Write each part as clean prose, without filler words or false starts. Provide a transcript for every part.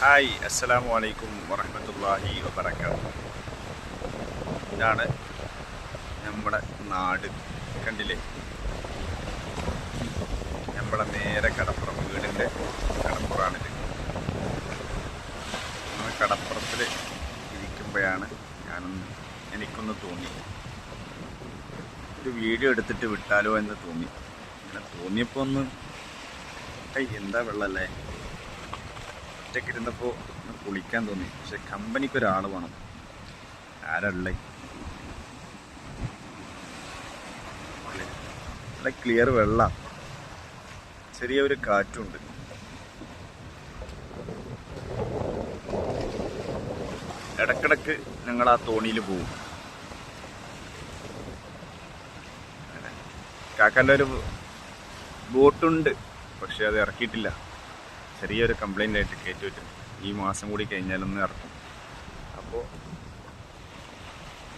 Hi അസ്സലാമു അലൈക്കും വറഹ്മത്തുള്ളാഹി വബറകാതുഹു. ഇതാണ് നമ്മുടെ നാട്. കണ്ടില്ലേ? നമ്മുടെ നേരെ കടപ്പുറം, വീടിൻ്റെ കടപ്പുറമാണിത്. നമ്മൾ കടപ്പുറത്തിൽ ഇരിക്കുമ്പോഴാണ് എനിക്കൊന്ന് തോന്നി, ഒരു വീഡിയോ എടുത്തിട്ട് വിട്ടാലോ എന്ന് തോന്നി. അങ്ങനെ തോന്നിയപ്പോൾ ഒന്ന് എന്താ വെള്ളമല്ലേ, ഒറ്റയ്ക്ക് ഇരുന്നപ്പോൾ ഒന്ന് കുളിക്കാൻ തോന്നി. പക്ഷെ കമ്പനിക്ക് ഒരാൾ വേണം. ആരല്ലേ? നല്ല ക്ലിയർ വെള്ളം, ചെറിയൊരു കാറ്റുണ്ട്. ഇടക്കിടക്ക് ഞങ്ങൾ ആ തോണിയിൽ പോവും. കാക്കാൻ്റെ ഒരു ബോട്ടുണ്ട്, പക്ഷെ അത് ഇറക്കിയിട്ടില്ല. ചെറിയൊരു കംപ്ലൈൻ്റ് ആയിട്ട് കയറ്റി വെച്ചിട്ടുണ്ട്. ഈ മാസം കൂടി കഴിഞ്ഞാലൊന്ന് ഇറക്കും. അപ്പോൾ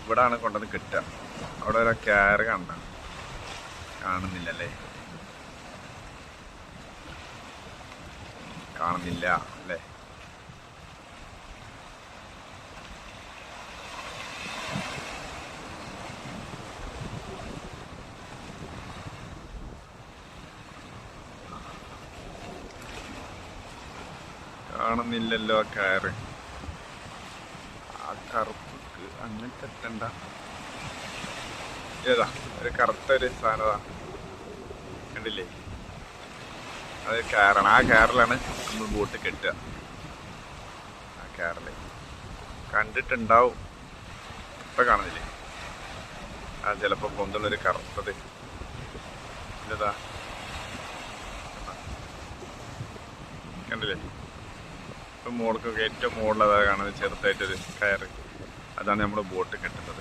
ഇവിടാണ് കൊണ്ടുവന്ന് കെട്ടുക. അവിടെ ഒരു ക്യാറ് കാണുന്നില്ലല്ലേ? കാണുന്നില്ല അല്ലേ? കാണുന്നില്ലല്ലോ ആ കയറ്. ആ കറുപ്പ് അങ്ങനെ കെട്ടണ്ട. ഏതാ ഒരു കറുത്ത ഒരു സാധനതാ, കണ്ടില്ലേ? അത് കയറാണ്. ആ കയറിലാണ് നമ്മൾ ബോട്ട് കെട്ടുക. ആ കയറില് കണ്ടിട്ടുണ്ടാവും, ഇപ്പം കാണുന്നില്ലേ? ആ ചിലപ്പോൾ പൊന്തുള്ളൊരു കറുത്തത് ഇതാ, കണ്ടില്ലേ? ഇപ്പം മോൾക്കൊക്കെ ഏറ്റവും മുകളിലതാ കാണുന്നത്, ചെറുതായിട്ടൊരു കയറ്. അതാണ് നമ്മൾ ബോട്ട് കെട്ടുന്നത്.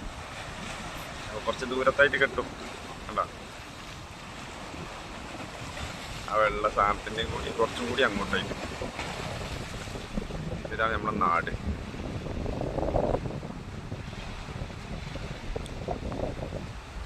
അപ്പോൾ കുറച്ച് ദൂരത്തായിട്ട് കെട്ടും. അല്ല, ആ വെള്ള സാധനത്തിൻ്റെയും കൂടി കുറച്ചും കൂടി അങ്ങോട്ടായിട്ട്. ഇതാണ് നമ്മുടെ നാട്.